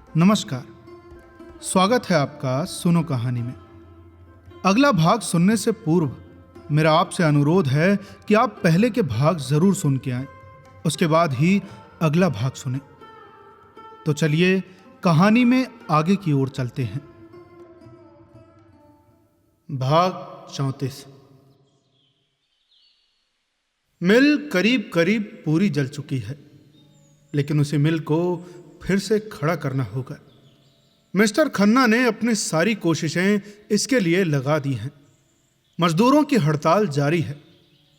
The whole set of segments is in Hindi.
नमस्कार। स्वागत है आपका सुनो कहानी में। अगला भाग सुनने से पूर्व मेरा आपसे अनुरोध है कि आप पहले के भाग जरूर सुन के आएं, उसके बाद ही अगला भाग सुनें। तो चलिए कहानी में आगे की ओर चलते हैं। भाग 34। मिल करीब करीब पूरी जल चुकी है, लेकिन उसी मिल को फिर से खड़ा करना होगा। मिस्टर खन्ना ने अपनी सारी कोशिशें इसके लिए लगा दी हैं। मजदूरों की हड़ताल जारी है,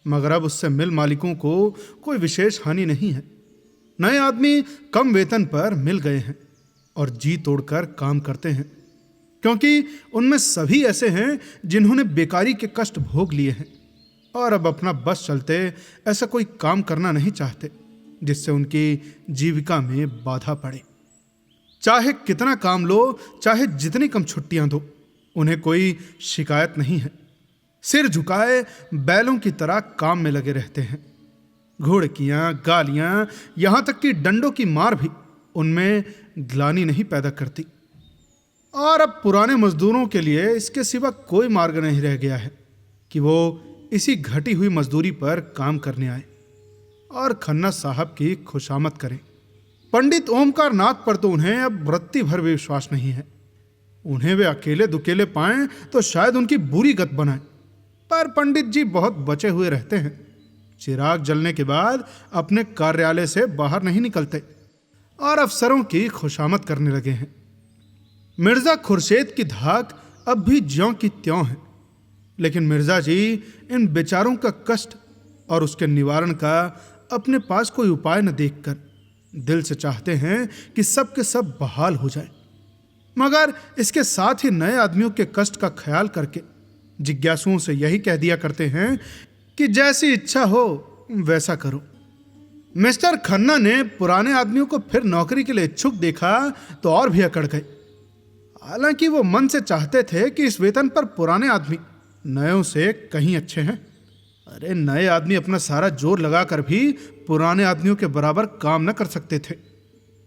मगर अब उससे मिल मालिकों को कोई विशेष हानि नहीं है। नए आदमी कम वेतन पर मिल गए हैं और जी तोड़कर काम करते हैं, क्योंकि उनमें सभी ऐसे हैं जिन्होंने बेकारी के कष्ट भोग लिए हैं और अब अपना बस चलते ऐसा कोई काम करना नहीं चाहते जिससे उनकी जीविका में बाधा पड़े। चाहे कितना काम लो, चाहे जितनी कम छुट्टियां दो, उन्हें कोई शिकायत नहीं है। सिर झुकाए बैलों की तरह काम में लगे रहते हैं। घुड़कियां, गालियां, यहां तक कि डंडों की मार भी उनमें ग्लानि नहीं पैदा करती। और अब पुराने मजदूरों के लिए इसके सिवा कोई मार्ग नहीं रह गया है कि वो इसी घटी हुई मजदूरी पर काम करने आए और खन्ना साहब की खुशामद करें। पंडित ओमकार नाथ पर तो उन्हें अब रत्ती भर भी विश्वास नहीं है। उन्हें वे अकेले दुकेले पाएं तो शायद उनकी बुरी गत बनाएं, पर पंडित जी बहुत बचे हुए रहते हैं। चिराग जलने के बाद अपने कार्यालय से बाहर नहीं निकलते और अफसरों की खुशामद करने लगे हैं। मिर्जा खुर्शेद की धाक अब भी ज्यों की त्यों है, लेकिन मिर्जा जी इन बेचारों का कष्ट और उसके निवारण का अपने पास कोई उपाय न देखकर दिल से चाहते हैं कि सब के सब बहाल हो जाए, मगर इसके साथ ही नए आदमियों के कष्ट का ख्याल करके जिज्ञासुओं से यही कह दिया करते हैं कि जैसी इच्छा हो वैसा करो। मिस्टर खन्ना ने पुराने आदमियों को फिर नौकरी के लिए इच्छुक देखा तो और भी अकड़ गए। हालांकि वो मन से चाहते थे कि इस वेतन पर पुराने आदमी नयों से कहीं अच्छे हैं। अरे नए आदमी अपना सारा जोर लगाकर भी पुराने आदमियों के बराबर काम न कर सकते थे।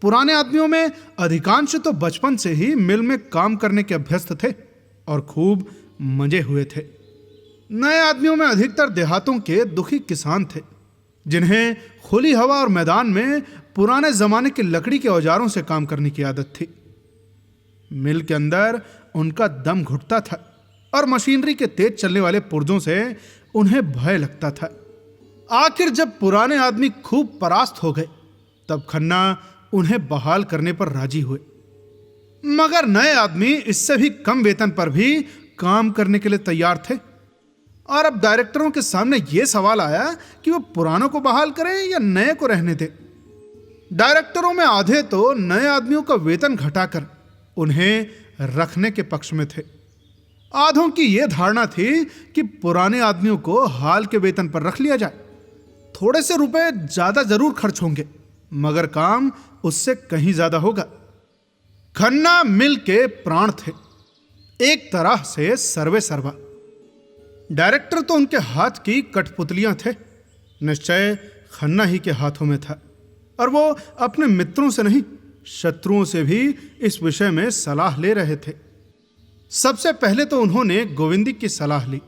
पुराने आदमियों में अधिकांश तो बचपन से ही मिल में काम करने के अभ्यस्त थे और खूब मजे हुए थे। नए आदमियों में अधिकतर देहातों के दुखी किसान थे, जिन्हें खुली हवा और मैदान में पुराने जमाने के लकड़ी के औजारों से काम करने की आदत थी। मिल के अंदर उनका दम घुटता था और मशीनरी के तेज चलने वाले पुर्जों से उन्हें भय लगता था। आखिर जब पुराने आदमी खूब परास्त हो गए तब खन्ना उन्हें बहाल करने पर राजी हुए, मगर नए आदमी इससे भी कम वेतन पर भी काम करने के लिए तैयार थे। और अब डायरेक्टरों के सामने यह सवाल आया कि वो पुरानों को बहाल करें या नए को रहने दें। डायरेक्टरों में आधे तो नए आदमियों का वेतन घटाकर उन्हें रखने के पक्ष में थे। आधों की यह धारणा थी कि पुराने आदमियों को हाल के वेतन पर रख लिया जाए। थोड़े से रुपए ज्यादा जरूर खर्च होंगे, मगर काम उससे कहीं ज्यादा होगा। खन्ना मिल के प्राण थे, एक तरह से सर्वे सर्वा। डायरेक्टर तो उनके हाथ की कठपुतलियां थे। निश्चय खन्ना ही के हाथों में था और वो अपने मित्रों से नहीं, शत्रुओं से भी इस विषय में सलाह ले रहे थे। सबसे पहले तो उन्होंने गोविंदी की सलाह ली।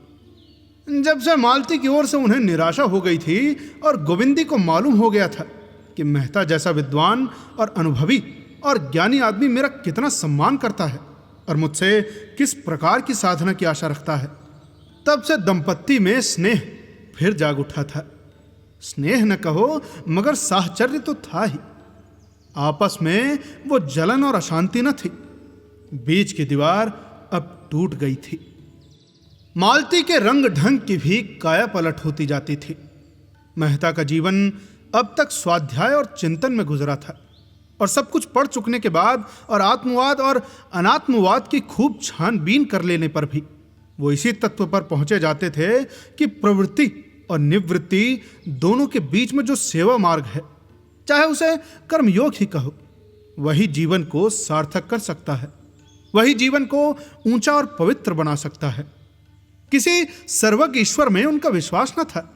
जब से मालती की ओर से उन्हें निराशा हो गई थी और गोविंदी को मालूम हो गया था कि मेहता जैसा विद्वान और अनुभवी और ज्ञानी आदमी मेरा कितना सम्मान करता है और मुझसे किस प्रकार की साधना की आशा रखता है, तब से दंपत्ति में स्नेह फिर जाग उठा था। स्नेह न कहो मगर साहचर्य तो था ही। आपस में वो जलन और अशांति न थी। बीच की दीवार अब टूट गई थी। मालती के रंग ढंग की भी काया पलट होती जाती थी। मेहता का जीवन अब तक स्वाध्याय और चिंतन में गुजरा था और सब कुछ पढ़ चुकने के बाद और आत्मवाद और अनात्मवाद की खूब छानबीन कर लेने पर भी वो इसी तत्व पर पहुंचे जाते थे कि प्रवृत्ति और निवृत्ति दोनों के बीच में जो सेवा मार्ग है, चाहे उसे कर्मयोग ही कहो, वही जीवन को सार्थक कर सकता है, वही जीवन को ऊंचा और पवित्र बना सकता है। किसी सर्वज्ञ ईश्वर में उनका विश्वास न था,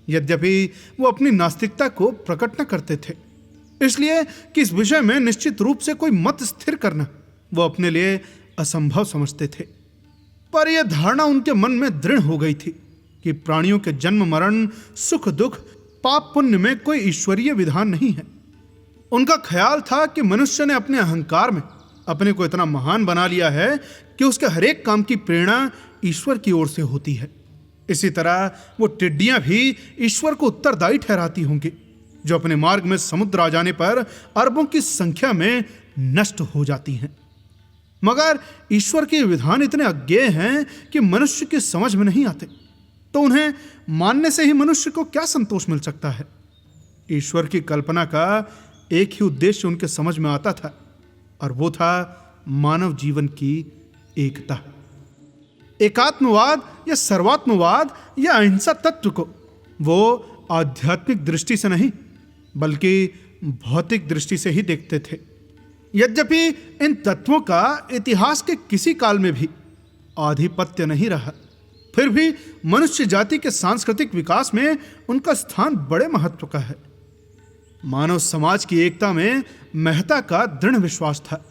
यद्यपि वो अपनी नास्तिकता को प्रकट न करते थे। इसलिए कि इस विषय में निश्चित रूप से कोई मत स्थिर करना वो अपने लिए असंभव समझते थे। पर यह धारणा उनके मन में दृढ़ हो गई थी कि प्राणियों के जन्म मरण, सुख दुख, पाप पुण्य में कोई ईश्वरीय विधान नहीं है। उनका ख्याल था कि मनुष्य ने अपने अहंकार में अपने को इतना महान बना लिया है कि उसके हर एक काम की प्रेरणा ईश्वर की ओर से होती है। इसी तरह वो टिड्डियां भी ईश्वर को उत्तरदायी ठहराती होंगी, जो अपने मार्ग में समुद्र आ जाने पर अरबों की संख्या में नष्ट हो जाती हैं। मगर ईश्वर के विधान इतने अज्ञेय हैं कि मनुष्य की समझ में नहीं आते, तो उन्हें मानने से ही मनुष्य को क्या संतोष मिल सकता है। ईश्वर की कल्पना का एक ही उद्देश्य उनके समझ में आता था, और वो था मानव जीवन की एकता। एकात्मवाद या सर्वात्मवाद या अहिंसा तत्व को वो आध्यात्मिक दृष्टि से नहीं बल्कि भौतिक दृष्टि से ही देखते थे। यद्यपि इन तत्वों का इतिहास के किसी काल में भी आधिपत्य नहीं रहा, फिर भी मनुष्य जाति के सांस्कृतिक विकास में उनका स्थान बड़े महत्व का है। मानव समाज की एकता में मेहता का दृढ़ विश्वास था,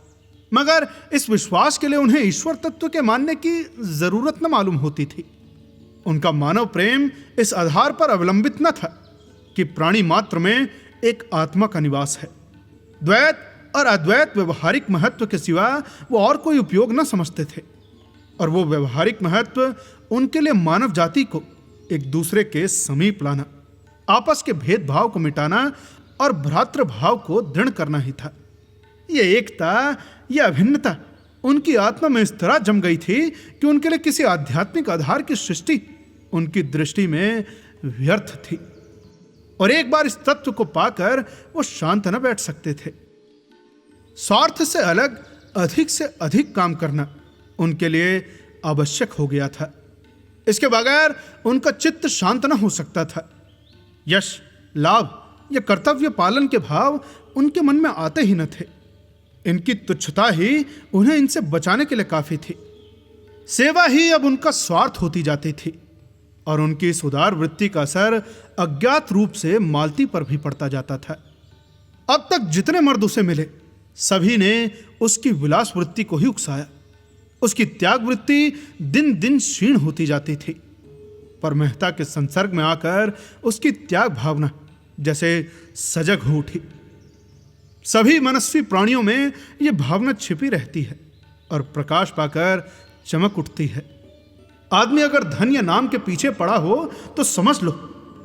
मगर इस विश्वास के लिए उन्हें ईश्वर तत्व के मानने की जरूरत न मालूम होती थी। उनका मानव प्रेम इस आधार पर अवलंबित न था कि प्राणी मात्र में एक आत्मा का निवास है। द्वैत और अद्वैत व्यवहारिक महत्व के सिवा वो और कोई उपयोग न समझते थे, और वो व्यवहारिक महत्व उनके लिए मानव जाति को एक दूसरे के समीप लाना, आपस के भेदभाव को मिटाना और भ्रातृभाव को दृढ़ करना ही था। ये एकता, ये अभिन्नता उनकी आत्मा में इस तरह जम गई थी कि उनके लिए किसी आध्यात्मिक आधार की सृष्टि उनकी दृष्टि में व्यर्थ थी, और एक बार इस तत्व को पाकर वो शांत न बैठ सकते थे। स्वार्थ से अलग अधिक से अधिक काम करना उनके लिए आवश्यक हो गया था। इसके बगैर उनका चित्त शांत न हो सकता था। यश, लाभ या कर्तव्य पालन के भाव उनके मन में आते ही न थे। इनकी तुच्छता ही उन्हें इनसे बचाने के लिए काफी थी। सेवा ही अब उनका स्वार्थ होती जाती थी, और उनकी इस उदार वृत्ति का असर अज्ञात रूप से मालती पर भी पड़ता जाता था। अब तक जितने मर्द उसे मिले सभी ने उसकी विलास वृत्ति को ही उकसाया। उसकी त्याग वृत्ति दिन दिन क्षीण होती जाती थी, पर मेहता के संसर्ग में आकर उसकी त्याग भावना जैसे सजग हो उठी। सभी मनस्वी प्राणियों में यह भावना छिपी रहती है और प्रकाश पाकर चमक उठती है। आदमी अगर धन या नाम के पीछे पड़ा हो तो समझ लो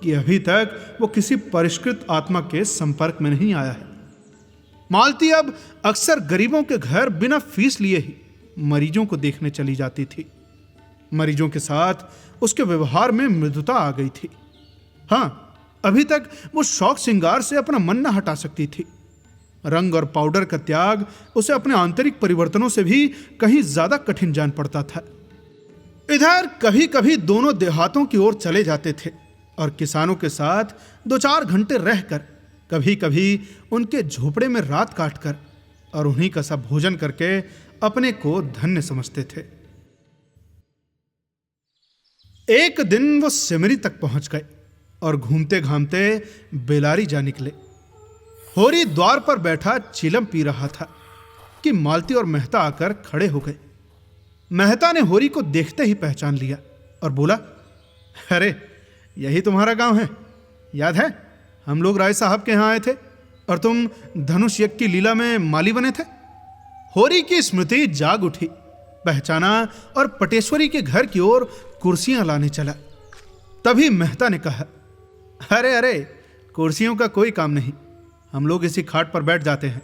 कि अभी तक वो किसी परिष्कृत आत्मा के संपर्क में नहीं आया है। मालती अब अक्सर गरीबों के घर बिना फीस लिए ही मरीजों को देखने चली जाती थी। मरीजों के साथ उसके व्यवहार में मृदुता आ गई थी। हाँ, अभी तक वो शौक श्रृंगार से अपना मन न हटा सकती थी। रंग और पाउडर का त्याग उसे अपने आंतरिक परिवर्तनों से भी कहीं ज्यादा कठिन जान पड़ता था। इधर कभी कभी दोनों देहातों की ओर चले जाते थे और किसानों के साथ 2-4 घंटे रहकर, कभी कभी उनके झोपड़े में रात काटकर और उन्हीं का सब भोजन करके अपने को धन्य समझते थे। एक दिन वो सिमरी तक पहुंच गए और घूमते घामते बेलारी जा निकले। होरी द्वार पर बैठा चिलम पी रहा था कि मालती और मेहता आकर खड़े हो गए। मेहता ने होरी को देखते ही पहचान लिया और बोला, अरे यही तुम्हारा गांव है, याद है हम लोग राय साहब के यहाँ आए थे और तुम धनुष यज्ञ की लीला में माली बने थे। होरी की स्मृति जाग उठी, पहचाना और पटेश्वरी के घर की ओर कुर्सियां लाने चला। तभी मेहता ने कहा, अरे अरे कुर्सियों का कोई काम नहीं, हम लोग इसी खाट पर बैठ जाते हैं।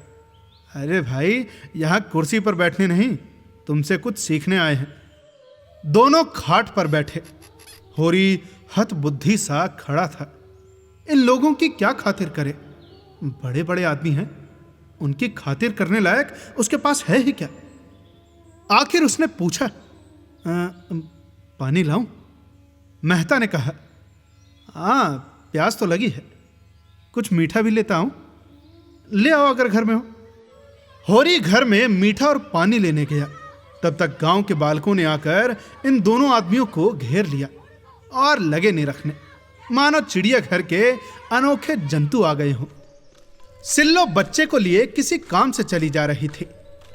अरे भाई, यहाँ कुर्सी पर बैठने नहीं, तुमसे कुछ सीखने आए हैं। दोनों खाट पर बैठे। होरी हत बुद्धि सा खड़ा था। इन लोगों की क्या खातिर करे? बड़े बड़े आदमी हैं, उनकी खातिर करने लायक उसके पास है ही क्या? आखिर उसने पूछा, पानी लाऊं? मेहता ने कहा, हाँ प्यास तो लगी है, कुछ मीठा भी लेता हूं, ले आओ अगर घर में हो। होरी घर में मीठा और पानी लेने गया। तब तक गांव के बालकों ने आकर इन दोनों आदमियों को घेर लिया और लगे नहीं रखने, मानो चिड़िया घर के अनोखे जंतु आ गए हों। सिल्लो बच्चे को लिए किसी काम से चली जा रही थी।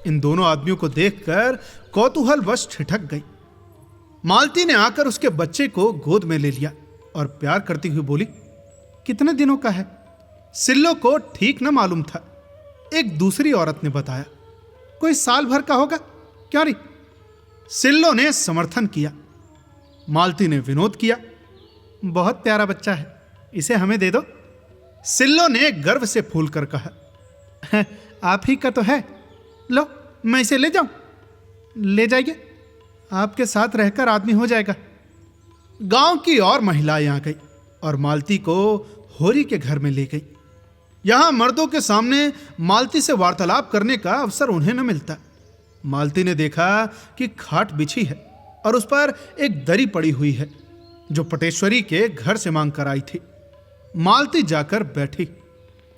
इन दोनों आदमियों को देखकर कौतूहलवश ठिठक गई। मालती ने आकर उसके बच्चे को गोद में ले लिया और प्यार करती हुई बोली, कितने दिनों का है? सिल्लो को ठीक न मालूम था। एक दूसरी औरत ने बताया, कोई साल भर का होगा। क्यों री? सिल्लो ने समर्थन किया। मालती ने विनोद किया, बहुत प्यारा बच्चा है, इसे हमें दे दो। सिल्लो ने गर्व से फूल कर कहा, आप ही का तो है, लो मैं इसे ले जाऊं? ले जाइए, आपके साथ रहकर आदमी हो जाएगा। गांव की और महिलाएं आ गई और मालती को होरी के घर में ले गई। यहां मर्दों के सामने मालती से वार्तालाप करने का अवसर उन्हें न मिलता। मालती ने देखा कि खाट बिछी है और उस पर एक दरी पड़ी हुई है जो पटेश्वरी के घर से मांग कर आई थी। मालती जाकर बैठी।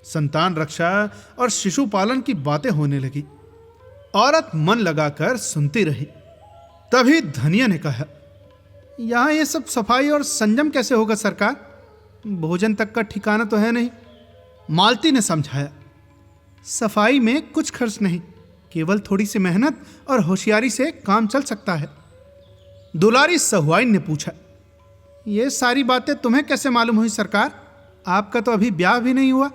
संतान रक्षा और शिशु पालन की बातें होने लगी। औरत मन लगाकर सुनती रही। तभी धनिया ने कहा, यहां ये सब सफाई और संयम कैसे होगा सरकार? भोजन तक का ठिकाना तो है नहीं। मालती ने समझाया, सफाई में कुछ खर्च नहीं, केवल थोड़ी सी मेहनत और होशियारी से काम चल सकता है। दुलारी सहुआइन ने पूछा, ये सारी बातें तुम्हें कैसे मालूम हुई सरकार? आपका तो अभी ब्याह भी नहीं हुआ।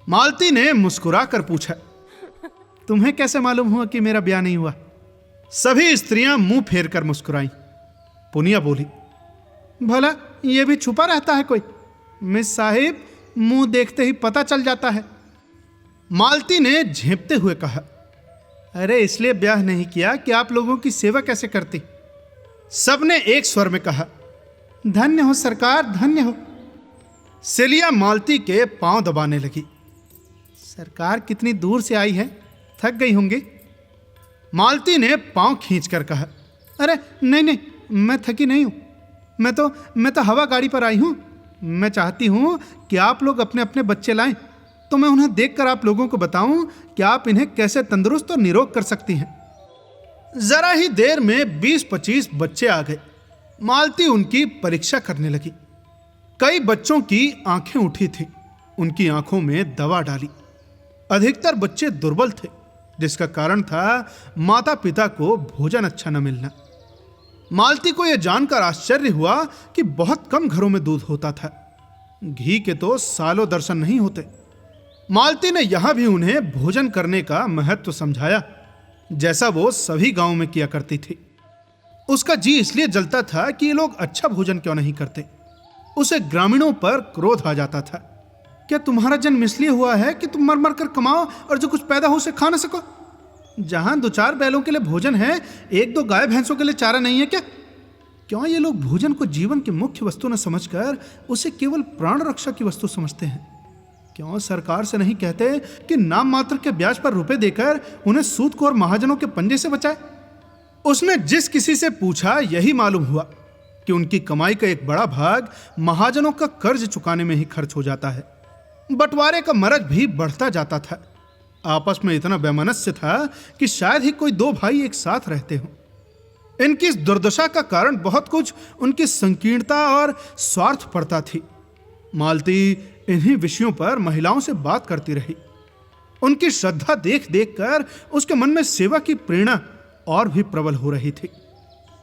मालती ने मुस्कुरा कर पूछा, तुम्हें कैसे मालूम हुआ कि मेरा ब्याह नहीं हुआ? सभी स्त्रियां मुंह फेर कर मुस्कुराईं। पुनिया बोली, भला ये भी छुपा रहता है कोई? मिस साहिब, मुंह देखते ही पता चल जाता है। मालती ने झेंपते हुए कहा, अरे इसलिए ब्याह नहीं किया कि आप लोगों की सेवा कैसे करती। सबने एक स्वर में कहा, धन्य हो सरकार, धन्य हो। सेलिया मालती के पांव दबाने लगी। सरकार कितनी दूर से आई है, थक गई होंगी। मालती ने पांव खींचकर कहा, अरे नहीं नहीं, मैं थकी नहीं हूं। मैं तो हवा गाड़ी पर आई हूं। मैं चाहती हूं कि आप लोग अपने अपने बच्चे लाएं तो मैं उन्हें देखकर आप लोगों को बताऊं कि आप इन्हें कैसे तंदुरुस्त और निरोग कर सकती हैं। जरा ही देर में 20-25 बच्चे आ गए। मालती उनकी परीक्षा करने लगी। कई बच्चों की आंखें उठी थी। उनकी आंखों में दवा डाली। अधिकतर बच्चे दुर्बल थे, जिसका कारण था माता पिता को भोजन अच्छा न मिलना। मालती को यह जानकर आश्चर्य हुआ कि बहुत कम घरों में दूध होता था। घी के तो सालों दर्शन नहीं होते। मालती ने यहां भी उन्हें भोजन करने का महत्व समझाया, जैसा वो सभी गांवों में किया करती थी। उसका जी इसलिए जलता था कि ये लोग अच्छा भोजन क्यों नहीं करते। उसे ग्रामीणों पर क्रोध आ जाता था। क्या तुम्हारा जन्म इसलिए हुआ है कि तुम मर मर कर कमाओ और जो कुछ पैदा हो उसे खा ना सको? जहां 2-4 बैलों के लिए भोजन है, 1-2 गाय भैंसों के लिए चारा नहीं है क्या? क्यों ये लोग भोजन को जीवन की मुख्य वस्तु न समझकर उसे केवल प्राण रक्षा की वस्तु समझते हैं? क्यों सरकार से नहीं कहते कि नाम मात्र के ब्याज पर रुपए देकर उन्हें सूदखोर महाजनों के पंजे से बचाए? उसने जिस किसी से पूछा, यही मालूम हुआ कि उनकी कमाई का एक बड़ा भाग महाजनों का कर्ज चुकाने में ही खर्च हो जाता है। बंटवारे का मरज भी बढ़ता जाता था। आपस में इतना वैमनस्य था कि शायद ही कोई 2 भाई एक साथ रहते हों। इनकी इस दुर्दशा का कारण बहुत कुछ उनकी संकीर्णता और स्वार्थपरता थी। मालती इन्हीं विषयों पर महिलाओं से बात करती रही। उनकी श्रद्धा देख देख कर उसके मन में सेवा की प्रेरणा और भी प्रबल हो रही थी।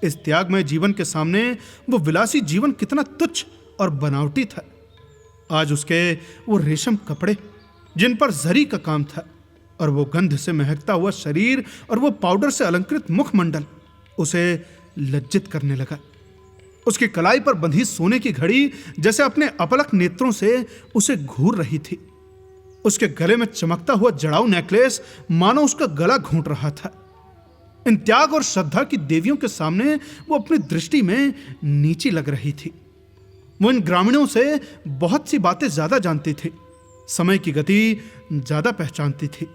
इस त्यागमय जीवन के सामने वो विलासी जीवन कितना तुच्छ और बनावटी था। आज उसके वो रेशम कपड़े जिन पर जरी का काम था और वो गंध से महकता हुआ शरीर और वो पाउडर से अलंकृत मुखमंडल उसे लज्जित करने लगा। उसकी कलाई पर बंधी सोने की घड़ी जैसे अपने अपलक नेत्रों से उसे घूर रही थी। उसके गले में चमकता हुआ जड़ाऊ नेकलेस मानो उसका गला घूंट रहा था। इन त्याग और श्रद्धा की देवियों के सामने वो अपनी दृष्टि में नीची लग रही थी। वो इन ग्रामीणों से बहुत सी बातें ज्यादा जानती थी, समय की गति ज्यादा पहचानती थी।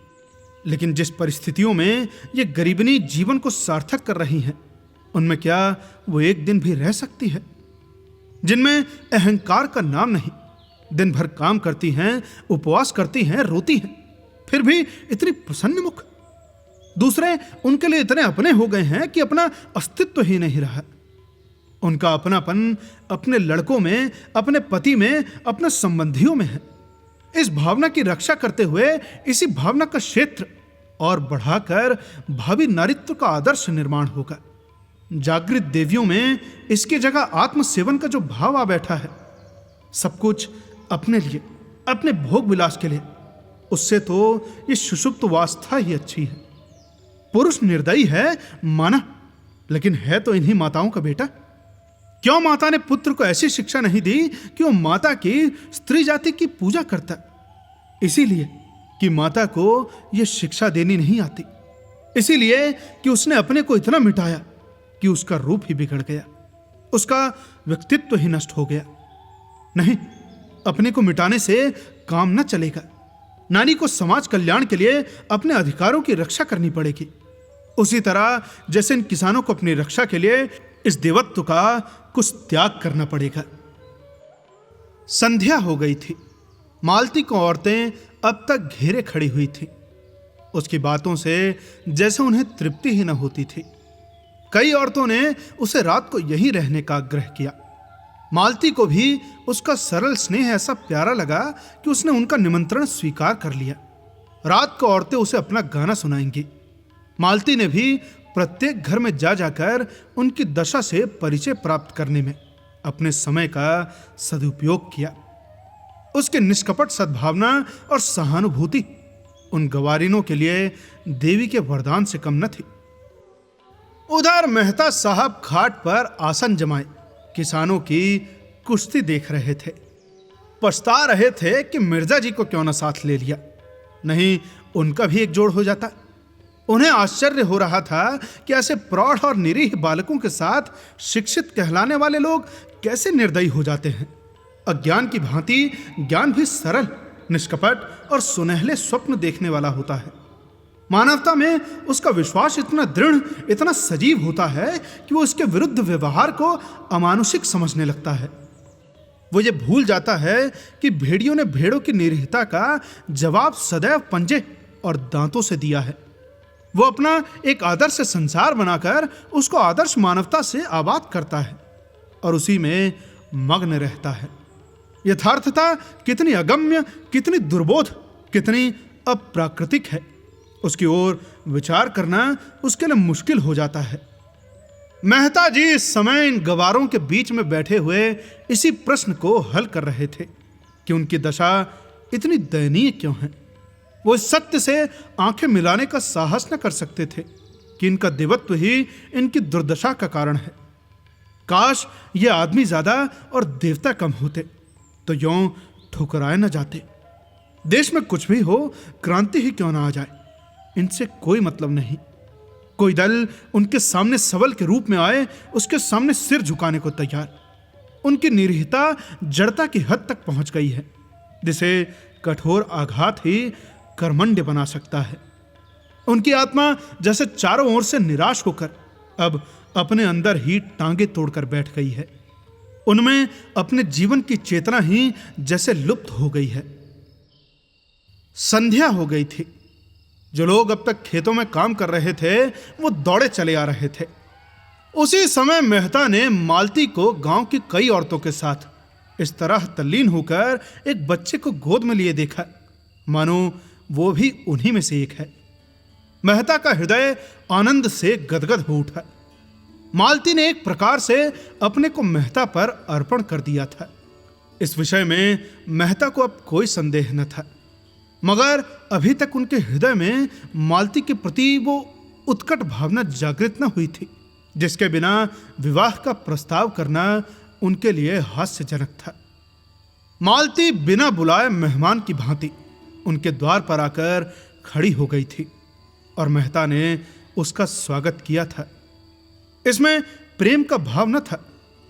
लेकिन जिस परिस्थितियों में ये गरीबनी जीवन को सार्थक कर रही हैं, उनमें क्या वो एक दिन भी रह सकती है? जिनमें अहंकार का नाम नहीं, दिन भर काम करती हैं, उपवास करती हैं, रोती हैं, फिर भी इतनी प्रसन्न मुख। दूसरे उनके लिए इतने अपने हो गए हैं कि अपना अस्तित्व ही नहीं रहा। उनका अपनापन अपने लड़कों में, अपने पति में, अपने संबंधियों में है। इस भावना की रक्षा करते हुए इसी भावना का क्षेत्र और बढ़ाकर भावी नारीत्व का आदर्श निर्माण होगा। जागृत देवियों में इसकी जगह आत्म सेवन का जो भाव आ बैठा है, सब कुछ अपने लिए, अपने भोग विलास के लिए, उससे तो ये सुषुप्त वास्था ही अच्छी है। पुरुष निर्दयी है माना, लेकिन है तो इन्हीं माताओं का बेटा। क्यों माता ने पुत्र को ऐसी शिक्षा नहीं दी कि वो माता की स्त्री जाति की पूजा करता? इसीलिए कि माता को यह शिक्षा देनी नहीं आती, इसीलिए कि उसने अपने को इतना मिटाया कि उसका रूप ही बिगड़ गया, उसका व्यक्तित्व ही नष्ट हो गया। नहीं, अपने को मिटाने से काम न चलेगा। नारी को समाज कल्याण के लिए अपने अधिकारों की रक्षा करनी पड़ेगी। उसी तरह जैसे इन किसानों को अपनी रक्षा के लिए इस देवत्व का कुछ त्याग करना पड़ेगा। संध्या हो गई थी। मालती को औरतें अब तक घेरे खड़ी हुई थी। उसकी बातों से जैसे उन्हें तृप्ति ही न होती थी। कई औरतों ने उसे रात को यहीं रहने का आग्रह किया। मालती को भी उसका सरल स्नेह ऐसा प्यारा लगा कि उसने उनका निमंत्रण स्वीकार कर लिया। रात को औरतें उसे अपना गाना सुनाएंगी। मालती ने भी प्रत्येक घर में जा जाकर उनकी दशा से परिचय प्राप्त करने में अपने समय का सदुपयोग किया। उसके निष्कपट सद्भावना और सहानुभूति उन गवारिनों के लिए देवी के वरदान से कम न थी। उधर मेहता साहब खाट पर आसन जमाए किसानों की कुश्ती देख रहे थे। पछता रहे थे कि मिर्जा जी को क्यों न साथ ले लिया, नहीं उनका भी एक जोड़ हो जाता। उन्हें आश्चर्य हो रहा था कि ऐसे प्रौढ़ और निरीह बालकों के साथ शिक्षित कहलाने वाले लोग कैसे निर्दयी हो जाते हैं। अज्ञान की भांति ज्ञान भी सरल, निष्कपट और सुनहले स्वप्न देखने वाला होता है। मानवता में उसका विश्वास इतना दृढ़, इतना सजीव होता है कि वो उसके विरुद्ध व्यवहार को अमानुषिक समझने लगता है। वो ये भूल जाता है कि भेड़ियों ने भेड़ों की निरीहता का जवाब सदैव पंजे और दांतों से दिया है। वो अपना एक आदर्श संसार बनाकर उसको आदर्श मानवता से आबाद करता है और उसी में मग्न रहता है। यथार्थता कितनी अगम्य, कितनी दुर्बोध, कितनी अप्राकृतिक है, उसकी ओर विचार करना उसके लिए मुश्किल हो जाता है। मेहता जी इस समय इन गवारों के बीच में बैठे हुए इसी प्रश्न को हल कर रहे थे कि उनकी दशा इतनी दयनीय क्यों है। वो इस सत्य से आंखें मिलाने का साहस न कर सकते थे कि इनका देवत्व ही इनकी दुर्दशा का कारण है। काश ये आदमी ज्यादा और देवता कम होते तो यूं ठुकराए न जाते। देश में कुछ भी हो, क्रांति ही क्यों ना आ जाए, इनसे कोई मतलब नहीं। कोई दल उनके सामने सबल के रूप में आए, उसके सामने सिर झुकाने को तैयार। उनकी निरीहता जड़ता की हद तक पहुंच गई है, जिसे कठोर आघात ही कर्मण्य बना सकता है। उनकी आत्मा जैसे चारों ओर से निराश होकर अब अपने अंदर ही टांगे तोड़कर बैठ गई है। उनमें अपने जीवन की चेतना ही जैसे लुप्त हो गई है। संध्या हो गई थी। जो लोग अब तक खेतों में काम कर रहे थे वो दौड़े चले आ रहे थे। उसी समय मेहता ने मालती को गांव की कई औरतों के साथ इस तरह तल्लीन होकर एक बच्चे को गोद में लिए देखा मानो वो भी उन्हीं में से एक है। मेहता का हृदय आनंद से गदगद हो उठा। मालती ने एक प्रकार से अपने को मेहता पर अर्पण कर दिया था। इस विषय में मेहता को अब कोई संदेह न था, मगर अभी तक उनके हृदय में मालती के प्रति वो उत्कट भावना जागृत न हुई थी जिसके बिना विवाह का प्रस्ताव करना उनके लिए हास्यजनक था। मालती बिना बुलाए मेहमान की भांति उनके द्वार पर आकर खड़ी हो गई थी और मेहता ने उसका स्वागत किया था। इसमें प्रेम का भाव न था,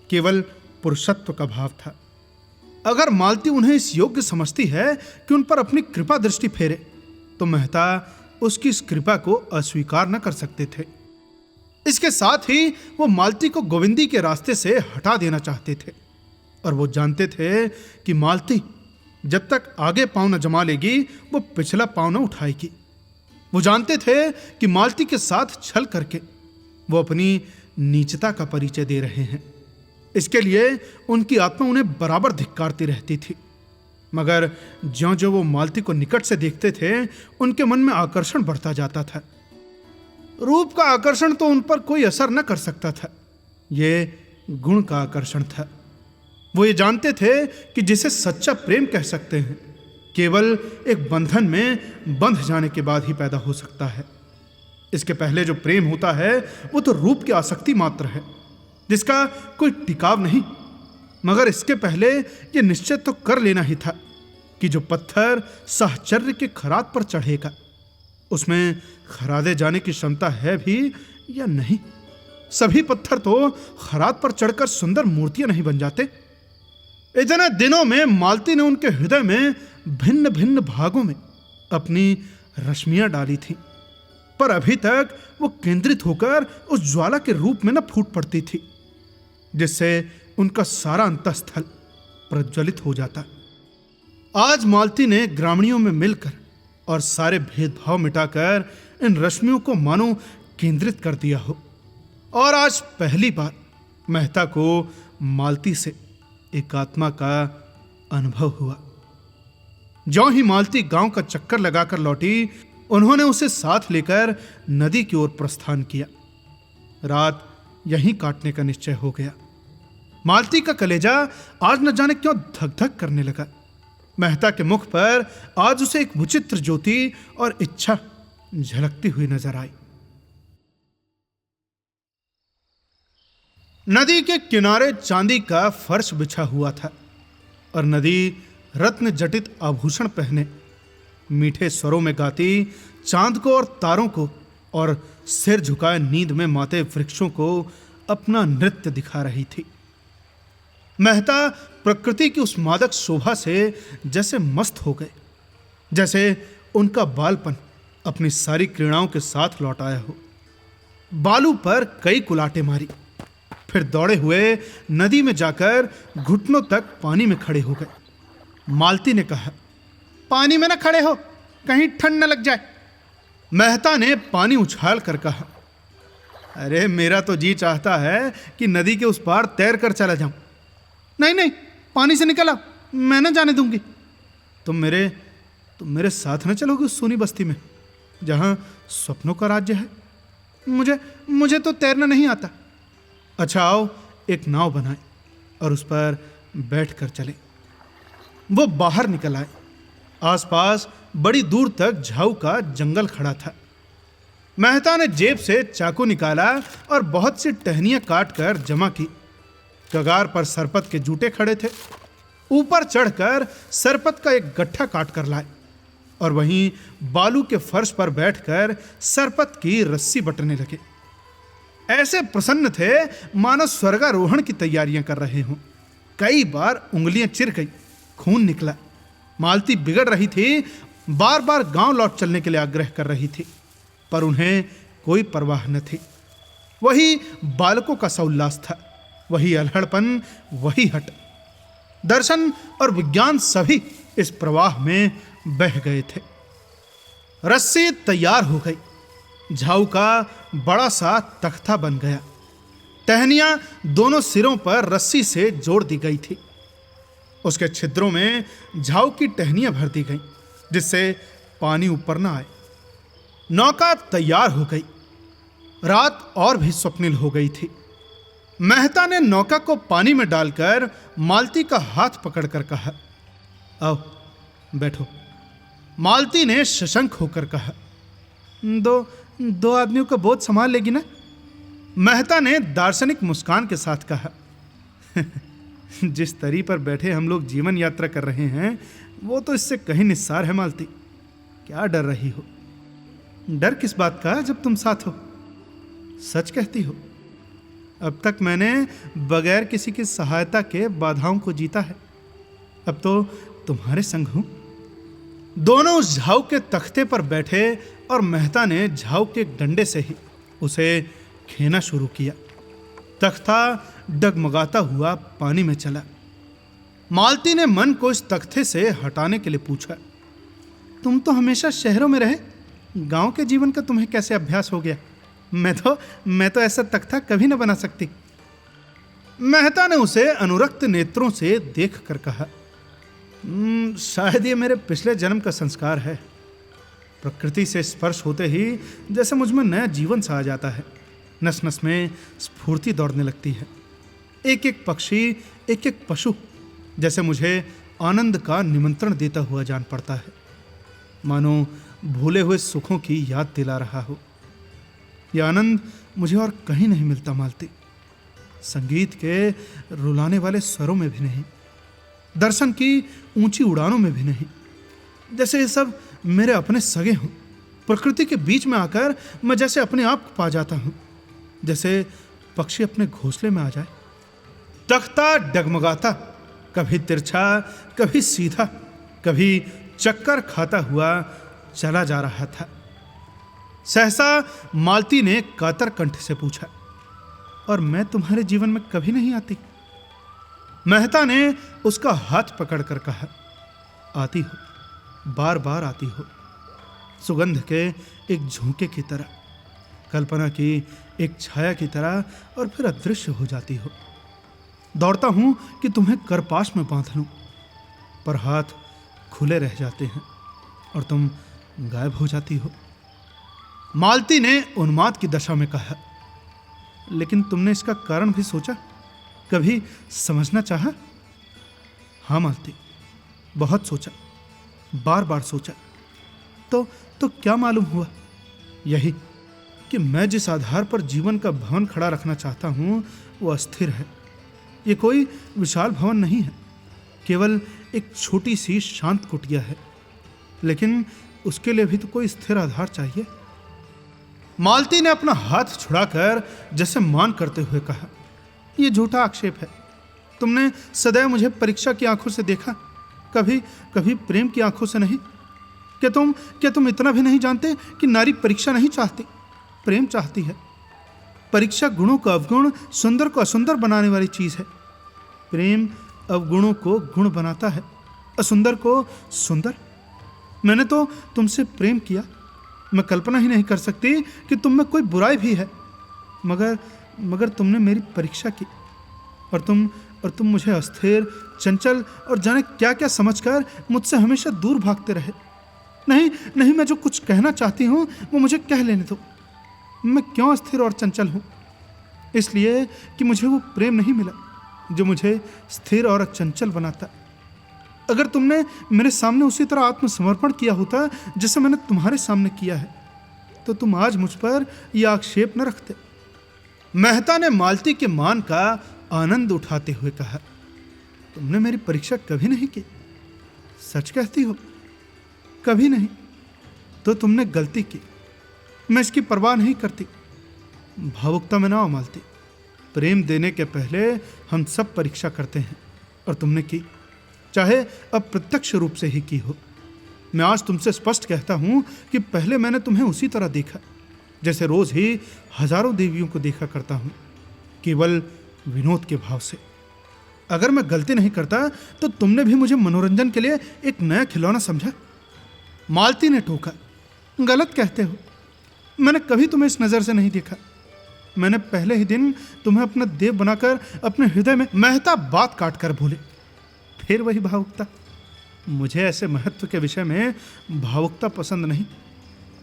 केवल पुरुषत्व का भाव था। अगर मालती उन्हें इस योग्य समझती है कि उन पर अपनी कृपा दृष्टि फेरे तो मेहता उसकी इस कृपा को अस्वीकार न कर सकते थे। इसके साथ ही वो मालती को गोविंदी के रास्ते से हटा देना चाहते थे और वो जानते थे कि मालती जब तक आगे पांव न जमा लेगी वो पिछला पांव न उठाएगी। वो जानते थे कि मालती के साथ छल करके वो अपनी नीचता का परिचय दे रहे हैं। इसके लिए उनकी आत्मा उन्हें बराबर धिक्कारती रहती थी। मगर ज्यों ज्यों वो मालती को निकट से देखते थे, उनके मन में आकर्षण बढ़ता जाता था। रूप का आकर्षण तो उन पर कोई असर न कर सकता था, ये गुण का आकर्षण था। वो ये जानते थे कि जिसे सच्चा प्रेम कह सकते हैं, केवल एक बंधन में बंध जाने के बाद ही पैदा हो सकता है। इसके पहले जो प्रेम होता है वो तो रूप की आसक्ति मात्र है, जिसका कोई टिकाव नहीं। मगर इसके पहले ये निश्चय तो कर लेना ही था कि जो पत्थर साहचर्य के खराद पर चढ़ेगा, उसमें खरादे जाने की क्षमता है भी या नहीं। सभी पत्थर तो खराद पर चढ़कर सुंदर मूर्तियां नहीं बन जाते। इतने दिनों में मालती ने उनके हृदय में भिन्न भिन्न भागों में अपनी रश्मियां डाली थी, पर अभी तक वो केंद्रित होकर उस ज्वाला के रूप में न फूट पड़ती थी, जिससे उनका सारा अंतःस्थल प्रज्वलित हो जाता। आज मालती ने ग्रामीणों में मिलकर और सारे भेदभाव मिटाकर इन रश्मियों को मानो केंद्रित कर दिया हो। और आज पहली बार मेहता को मालती से एकात्मा का अनुभव हुआ। ज्यों ही मालती गांव का चक्कर लगाकर लौटी, उन्होंने उसे साथ लेकर नदी की ओर प्रस्थान किया। रात यहीं काटने का निश्चय हो गया। मालती का कलेजा आज न जाने क्यों धक धक करने लगा। मेहता के मुख पर आज उसे एक विचित्र ज्योति और इच्छा झलकती हुई नजर आई। नदी के किनारे चांदी का फर्श बिछा हुआ था और नदी रत्न जटित आभूषण पहने मीठे स्वरों में गाती चांद को और तारों को और सिर झुकाए नींद में माते वृक्षों को अपना नृत्य दिखा रही थी। मेहता प्रकृति की उस मादक शोभा से जैसे मस्त हो गए, जैसे उनका बालपन अपनी सारी क्रीड़ाओं के साथ लौट आया हो। बालू पर कई कुलाटे मारी, फिर दौड़े हुए नदी में जाकर घुटनों तक पानी में खड़े हो गए। मालती ने कहा, पानी में न खड़े हो, कहीं ठंड न लग जाए। मेहता ने पानी उछाल कर कहा, अरे मेरा तो जी चाहता है कि नदी के उस पार तैर कर चला जाऊं। नहीं नहीं, पानी से निकल आओ, मैं न जाने दूंगी। तुम मेरे साथ न चलोगे उस सोनी बस्ती में जहां सपनों का राज्य है? मुझे तो तैरना नहीं आता। अच्छा आओ, एक नाव बनाए और उस पर बैठ कर चले। वो बाहर निकल आए। आसपास बड़ी दूर तक झाऊ का जंगल खड़ा था। मेहता ने जेब से चाकू निकाला और बहुत सी टहनियां काट कर जमा की। कगार पर सरपत के जूटे खड़े थे। ऊपर चढ़कर सरपत का एक गट्ठा काट कर लाए और वहीं बालू के फर्श पर बैठकर सरपत की रस्सी बटने लगे। ऐसे प्रसन्न थे मानो स्वर्गारोहण की तैयारियां कर रहे हों। कई बार उंगलियां चिर गई, खून निकला। मालती बिगड़ रही थी, बार बार गांव लौट चलने के लिए आग्रह कर रही थी, पर उन्हें कोई परवाह न थी। वही बालकों का सा उल्लास था, वही अल्हड़पन, वही हट। दर्शन और विज्ञान सभी इस प्रवाह में बह गए थे। रस्सी तैयार हो गई। झाऊ का बड़ा सा तख्ता बन गया। टहनियां दोनों सिरों पर रस्सी से जोड़ दी गई थी। उसके छिद्रों में झाऊ की टहनियां भर दी गईं, जिससे पानी ऊपर न आए। नौका तैयार हो गई। रात और भी स्वप्निल हो गई थी। मेहता ने नौका को पानी में डालकर मालती का हाथ पकड़कर कहा, आओ बैठो। मालती ने सशंक होकर कहा, दो आदमियों का बोझ संभाल लेगी ना? मेहता ने दार्शनिक मुस्कान के साथ कहा, जिस तरी पर बैठे हम लोग जीवन यात्रा कर रहे हैं वो तो इससे कहीं निस्सार है। मालती, क्या डर रही हो? डर किस बात का जब तुम साथ हो? सच कहती हो? अब तक मैंने बगैर किसी की सहायता के बाधाओं को जीता है, अब तो तुम्हारे संग हूं। दोनों उस झाऊ के तख्ते पर बैठे और मेहता ने झाऊ के डंडे से ही उसे खेना शुरू किया। तख्ता डगमगाता हुआ पानी में चला। मालती ने मन को इस तख्ते से हटाने के लिए पूछा, तुम तो हमेशा शहरों में रहे, गांव के जीवन का तुम्हें कैसे अभ्यास हो गया? मैं तो ऐसा तख्ता कभी न बना सकती। मेहता ने उसे अनुरक्त नेत्रों से देख कर कहा, शायद ये मेरे पिछले जन्म का संस्कार है। प्रकृति से स्पर्श होते ही जैसे मुझ में नया जीवन सा आ जाता है। नस नस में स्फूर्ति दौड़ने लगती है। एक एक पक्षी, एक एक पशु जैसे मुझे आनंद का निमंत्रण देता हुआ जान पड़ता है, मानो भूले हुए सुखों की याद दिला रहा हो। यह आनंद मुझे और कहीं नहीं मिलता मालती। संगीत के रुलाने वाले स्वरों में भी नहीं, दर्शन की ऊंची उड़ानों में भी नहीं। जैसे ये सब मेरे अपने सगे हों। प्रकृति के बीच में आकर मैं जैसे अपने आप को पा जाता हूं, जैसे पक्षी अपने घोंसले में आ जाए। तख्ता डगमगाता, कभी तिरछा, कभी सीधा, कभी चक्कर खाता हुआ चला जा रहा था। सहसा मालती ने कातर कंठ से पूछा, और मैं तुम्हारे जीवन में कभी नहीं आती? मेहता ने उसका हाथ पकड़कर कहा, आती हो, बार बार आती हो, सुगंध के एक झोंके की तरह, कल्पना की एक छाया की तरह, और फिर अदृश्य हो जाती हो। दौड़ता हूं कि तुम्हें करपाश में बांध लूं, पर हाथ खुले रह जाते हैं और तुम गायब हो जाती हो। मालती ने उन्माद की दशा में कहा, लेकिन तुमने इसका कारण भी सोचा, कभी समझना चाहा? हाँ मालती, बहुत सोचा, बार बार सोचा। तो क्या मालूम हुआ? यही कि मैं जिस आधार पर जीवन का भवन खड़ा रखना चाहता हूं वो अस्थिर है। ये कोई विशाल भवन नहीं है, केवल एक छोटी सी शांत कुटिया है, लेकिन उसके लिए भी तो कोई स्थिर आधार चाहिए। मालती ने अपना हाथ छुड़ाकर जैसे मान करते हुए कहा, यह झूठा आक्षेप है। तुमने सदैव मुझे परीक्षा की आंखों से देखा, कभी कभी प्रेम की आंखों से नहीं। क्या तुम इतना भी नहीं जानते कि नारी परीक्षा नहीं चाहती, प्रेम चाहती है। परीक्षा गुणों को अवगुण, सुंदर को असुंदर बनाने वाली चीज है। प्रेम अवगुणों को गुण बनाता है, असुंदर को सुंदर। मैंने तो तुमसे प्रेम किया, मैं कल्पना ही नहीं कर सकती कि तुम में कोई बुराई भी है, मगर तुमने मेरी परीक्षा की, और तुम मुझे अस्थिर, चंचल और जाने क्या क्या समझकर मुझसे हमेशा दूर भागते रहे। नहीं, मैं जो कुछ कहना चाहती हूँ वो मुझे कह लेने दो। मैं क्यों अस्थिर और चंचल हूँ? इसलिए कि मुझे वो प्रेम नहीं मिला जो मुझे स्थिर और चंचल बनाता। अगर तुमने मेरे सामने उसी तरह आत्मसमर्पण किया होता जैसे मैंने तुम्हारे सामने किया है, तो तुम आज मुझ पर यह आक्षेप न रखते। मेहता ने मालती के मान का आनंद उठाते हुए कहा, तुमने मेरी परीक्षा कभी नहीं की, सच कहती हो? कभी नहीं। तो तुमने गलती की, मैं इसकी परवाह नहीं करती। भावुकता में ना हो मालती, प्रेम देने के पहले हम सब परीक्षा करते हैं, और तुमने की, चाहे अप्रत्यक्ष रूप से ही की हो। मैं आज तुमसे स्पष्ट कहता हूं कि पहले मैंने तुम्हें उसी तरह देखा जैसे रोज ही हजारों देवियों को देखा करता हूं, केवल विनोद के भाव से। अगर मैं गलती नहीं करता तो तुमने भी मुझे मनोरंजन के लिए एक नया खिलौना समझा। मालती ने टोका, गलत कहते हो, मैंने कभी तुम्हें इस नजर से नहीं देखा। मैंने पहले ही दिन तुम्हें अपना देव बनाकर अपने हृदय में। मेहता बात काट कर बोले, फिर वही भावुकता। मुझे ऐसे महत्व के विषय में भावुकता पसंद नहीं।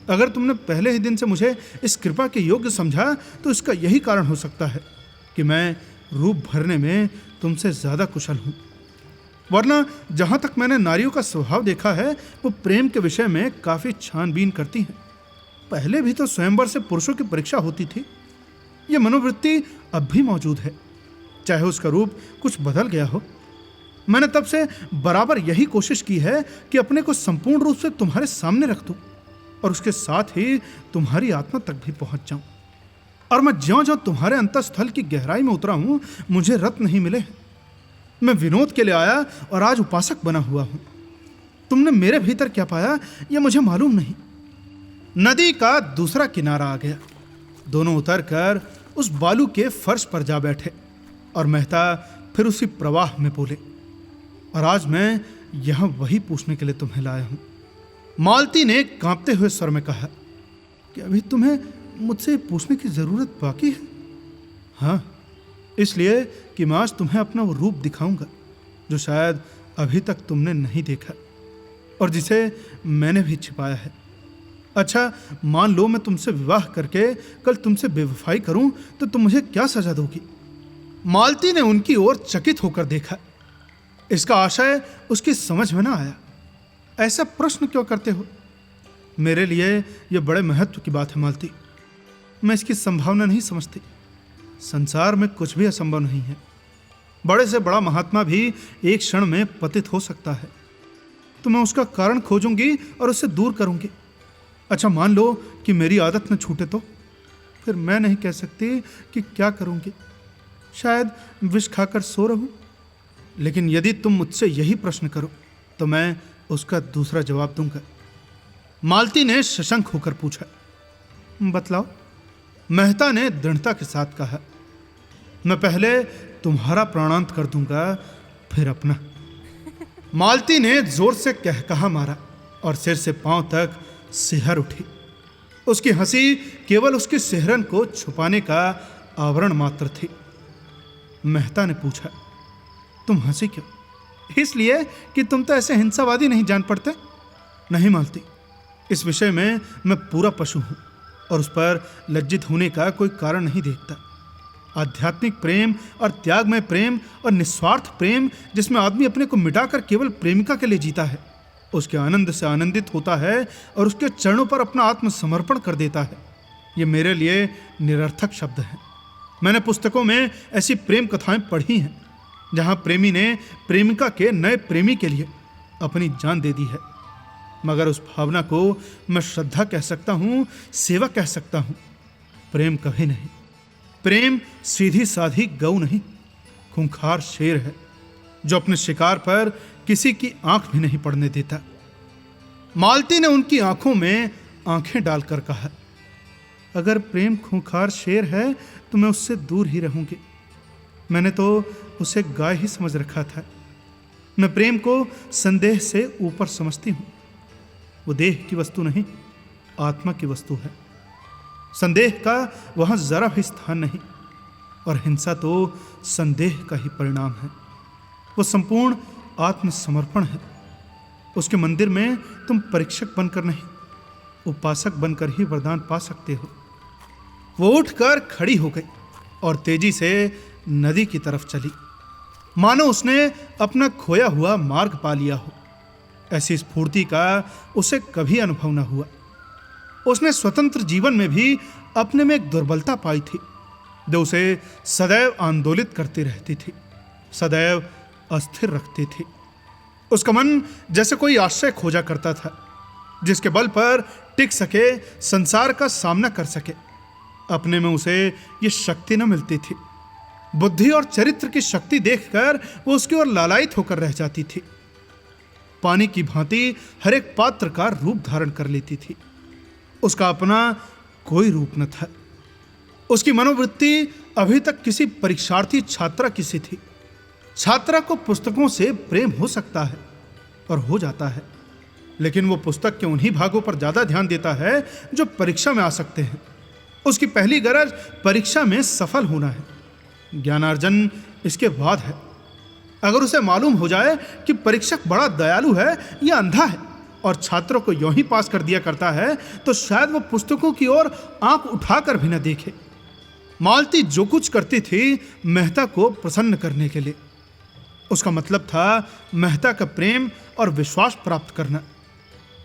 अगर तुमने पहले ही दिन से मुझे इस कृपा के योग्य समझा तो इसका यही कारण हो सकता है कि मैं रूप भरने में तुमसे ज्यादा कुशल हूं। वरना जहां तक मैंने नारियों का स्वभाव देखा है वो प्रेम के विषय में काफी छानबीन करती हैं। पहले भी तो स्वयंवर से पुरुषों की परीक्षा होती थी। ये मनोवृत्ति अब भी मौजूद है, चाहे उसका रूप कुछ बदल गया हो। मैंने तब से बराबर यही कोशिश की है कि अपने को संपूर्ण रूप से तुम्हारे सामने रख दूं और उसके साथ ही तुम्हारी आत्मा तक भी पहुंच जाऊं। और मैं ज्यों-ज्यों तुम्हारे अंतःस्थल की गहराई में उतरा हूं, मुझे रत्न नहीं मिले। मैं विनोद के लिए आया और आज उपासक बना हुआ हूं। तुमने मेरे भीतर क्या पाया यह मुझे मालूम नहीं। नदी का दूसरा किनारा आ गया। दोनों उतरकर उस बालू के फर्श पर जा बैठे और मेहता फिर उसी प्रवाह में बोले, और आज मैं यहां वही पूछने के लिए तुम्हें लाया हूं। मालती ने कांपते हुए स्वर में कहा, कि अभी तुम्हें मुझसे पूछने की जरूरत बाकी है? हाँ, इसलिए कि मैं आज तुम्हें अपना वो रूप दिखाऊंगा जो शायद अभी तक तुमने नहीं देखा और जिसे मैंने भी छिपाया है। अच्छा, मान लो मैं तुमसे विवाह करके कल तुमसे बेवफाई करूं तो तुम मुझे क्या सजा दोगी? मालती ने उनकी ओर चकित होकर देखा। इसका आशय उसकी समझ में ना आया। ऐसा प्रश्न क्यों करते हो? मेरे लिए यह बड़े महत्व की बात है मालती। मैं इसकी संभावना नहीं समझती। संसार में कुछ भी असंभव नहीं है। बड़े से बड़ा महात्मा भी एक क्षण में पतित हो सकता है। तो मैं उसका कारण खोजूंगी और उसे दूर करूंगी। अच्छा, मान लो कि मेरी आदत न छूटे तो? फिर मैं नहीं कह सकती कि क्या करूंगी। शायद विष खाकर सो रहूं। लेकिन यदि तुम मुझसे यही प्रश्न करो तो मैं उसका दूसरा जवाब दूंगा। मालती ने सशंक होकर पूछा। बतलाओ। मेहता ने दृढ़ता के साथ कहा। मैं पहले तुम्हारा प्राणांत कर दूंगा, फिर अपना। मालती ने जोर से कहकहा मारा और सिर से पांव तक सिहर उठी। उसकी हंसी केवल उसके सिहरन को छुपाने का आवरण मात्र थी। मेहता ने पूछा, तुम हंसी क्यों? इसलिए कि तुम तो ऐसे हिंसावादी नहीं जान पड़ते। नहीं मालती, इस विषय में मैं पूरा पशु हूं और उस पर लज्जित होने का कोई कारण नहीं देखता। आध्यात्मिक प्रेम और त्यागमय प्रेम और निस्वार्थ प्रेम, जिसमें आदमी अपने को मिटाकर केवल प्रेमिका के लिए जीता है, उसके आनंद से आनंदित होता है और उसके चरणों पर अपना आत्मसमर्पण कर देता है, ये मेरे लिए निरर्थक शब्द है। मैंने पुस्तकों में ऐसी प्रेम कथाएं पढ़ी हैं जहां प्रेमी ने प्रेमिका के नए प्रेमी के लिए अपनी जान दे दी है, मगर उस भावना को मैं श्रद्धा कह सकता हूं, सेवा कह सकता हूं, प्रेम कभी नहीं। प्रेम सीधी साधी गऊ नहीं, खूंखार शेर है जो अपने शिकार पर किसी की आंख भी नहीं पड़ने देता। मालती ने उनकी आंखों में आंखें डालकर कहा, अगर प्रेम खूंखार शेर है तो मैं उससे दूर ही रहूंगी। मैंने तो उसे गाय ही समझ रखा था। मैं प्रेम को संदेह से ऊपर समझती हूं। वो देह की वस्तु नहीं, आत्मा की वस्तु है। संदेह का वहां जरा भी स्थान नहीं, और हिंसा तो संदेह का ही परिणाम है। वो संपूर्ण आत्मसमर्पण है। उसके मंदिर में तुम परीक्षक बनकर नहीं, उपासक बनकर ही वरदान पा सकते हो। वो उठकर खड़ी हो गई और तेजी से नदी की तरफ चली, मानो उसने अपना खोया हुआ मार्ग पा लिया हो। ऐसी स्फूर्ति का उसे कभी अनुभव न हुआ। उसने स्वतंत्र जीवन में भी अपने में एक दुर्बलता पाई थी जो उसे सदैव आंदोलित करती रहती थी, सदैव अस्थिर रखती थी। उसका मन जैसे कोई आश्रय खोजा करता था जिसके बल पर टिक सके, संसार का सामना कर सके। अपने में उसे ये शक्ति न मिलती थी। बुद्धि और चरित्र की शक्ति देखकर वो उसकी ओर लालायित होकर रह जाती थी। पानी की भांति हर एक पात्र का रूप धारण कर लेती थी। उसका अपना कोई रूप न था। उसकी मनोवृत्ति अभी तक किसी परीक्षार्थी छात्रा की सी थी। छात्रा को पुस्तकों से प्रेम हो सकता है और हो जाता है, लेकिन वो पुस्तक के उन्हीं भागों पर ज्यादा ध्यान देता है जो परीक्षा में आ सकते हैं। उसकी पहली गरज परीक्षा में सफल होना है, ज्ञानार्जन इसके बाद है। अगर उसे मालूम हो जाए कि परीक्षक बड़ा दयालु है या अंधा है और छात्रों को यूं ही पास कर दिया करता है, तो शायद वो पुस्तकों की ओर आंख उठाकर भी न देखे। मालती जो कुछ करती थी मेहता को प्रसन्न करने के लिए। उसका मतलब था मेहता का प्रेम और विश्वास प्राप्त करना,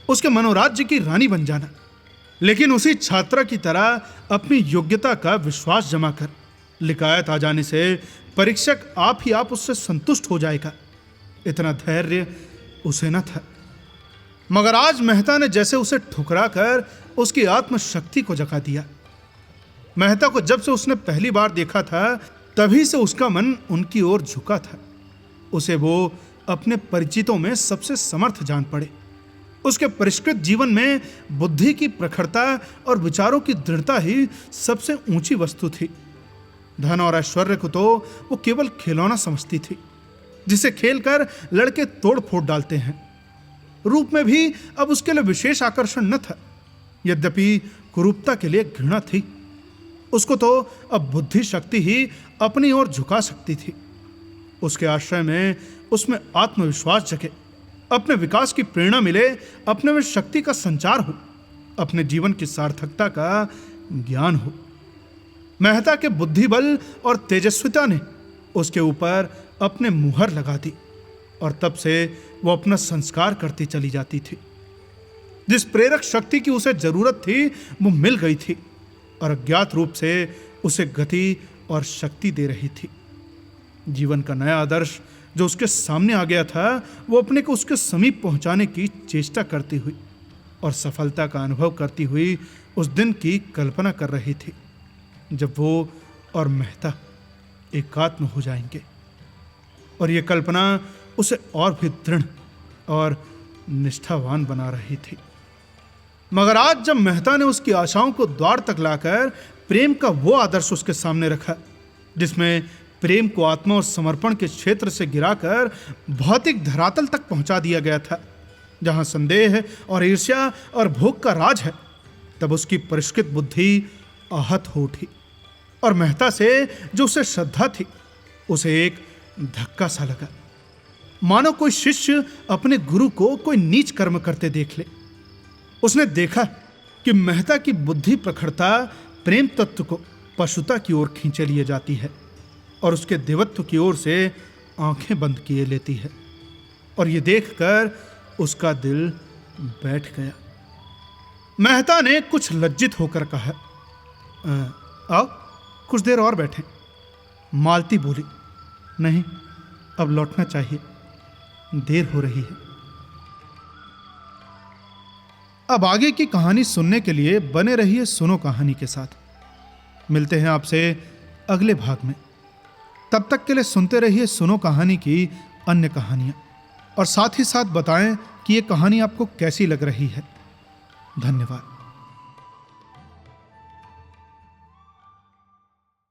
उसके मनोराज्य की रानी बन जाना। लेकिन उसी छात्रा की तरह अपनी योग्यता का विश्वास जमा कर लिकायत आ जाने से परीक्षक आप ही आप उससे संतुष्ट हो जाएगा, इतना धैर्य उसे न था। मगर आज मेहता ने जैसे उसे ठुकरा कर उसकी आत्मशक्ति को जगा दिया। मेहता को जब से उसने पहली बार देखा था तभी से उसका मन उनकी ओर झुका था। उसे वो अपने परिचितों में सबसे समर्थ जान पड़े। उसके परिष्कृत जीवन में बुद्धि की प्रखरता और विचारों की दृढ़ता ही सबसे ऊंची वस्तु थी। धन और ऐश्वर्य को तो वो केवल खिलौना समझती थी जिसे खेलकर लड़के तोड़ फोड़ डालते हैं। रूप में भी अब उसके लिए विशेष आकर्षण न था, यद्यपि कुरूपता के लिए घृणा थी। उसको तो अब बुद्धि शक्ति ही अपनी ओर झुका सकती थी। उसके आश्रय में उसमें आत्मविश्वास जगे, अपने विकास की प्रेरणा मिले, अपने में शक्ति का संचार हो, अपने जीवन की सार्थकता का ज्ञान हो। मेहता के बुद्धिबल और तेजस्विता ने उसके ऊपर अपने मुहर लगा दी और तब से वो अपना संस्कार करती चली जाती थी। जिस प्रेरक शक्ति की उसे जरूरत थी वो मिल गई थी और अज्ञात रूप से उसे गति और शक्ति दे रही थी। जीवन का नया आदर्श जो उसके सामने आ गया था, वो अपने को उसके समीप पहुंचाने की चेष्टा करती हुई और सफलता का अनुभव करती हुई उस दिन की कल्पना कर रही थी जब वो और मेहता एकात्म हो जाएंगे। और ये कल्पना उसे और भी दृढ़ और निष्ठावान बना रही थी। मगर आज जब मेहता ने उसकी आशाओं को द्वार तक लाकर प्रेम का वो आदर्श उसके सामने रखा, जिसमें प्रेम को आत्मा और समर्पण के क्षेत्र से गिराकर भौतिक धरातल तक पहुंचा दिया गया था, जहां संदेह और ईर्ष्या और भोग का राज है, तब उसकी परिष्कृत बुद्धि आहत हो उठी और मेहता से जो उसे श्रद्धा थी उसे एक धक्का सा लगा, मानो कोई शिष्य अपने गुरु को कोई नीच कर्म करते देख ले। उसने देखा कि मेहता की बुद्धि प्रखरता प्रेम तत्व को पशुता की ओर खींचे लिए जाती है और उसके देवत्व की ओर से आंखें बंद किए लेती है। और ये देखकर उसका दिल बैठ गया। मेहता ने कुछ लज्जित होकर कहा, आओ कुछ देर और बैठें। मालती बोली, नहीं, अब लौटना चाहिए, देर हो रही है। अब आगे की कहानी सुनने के लिए बने रहिए सुनो कहानी के साथ। मिलते हैं आपसे अगले भाग में। तब तक के लिए सुनते रहिए सुनो कहानी की अन्य कहानियां और साथ ही साथ बताएं कि ये कहानी आपको कैसी लग रही है। धन्यवाद।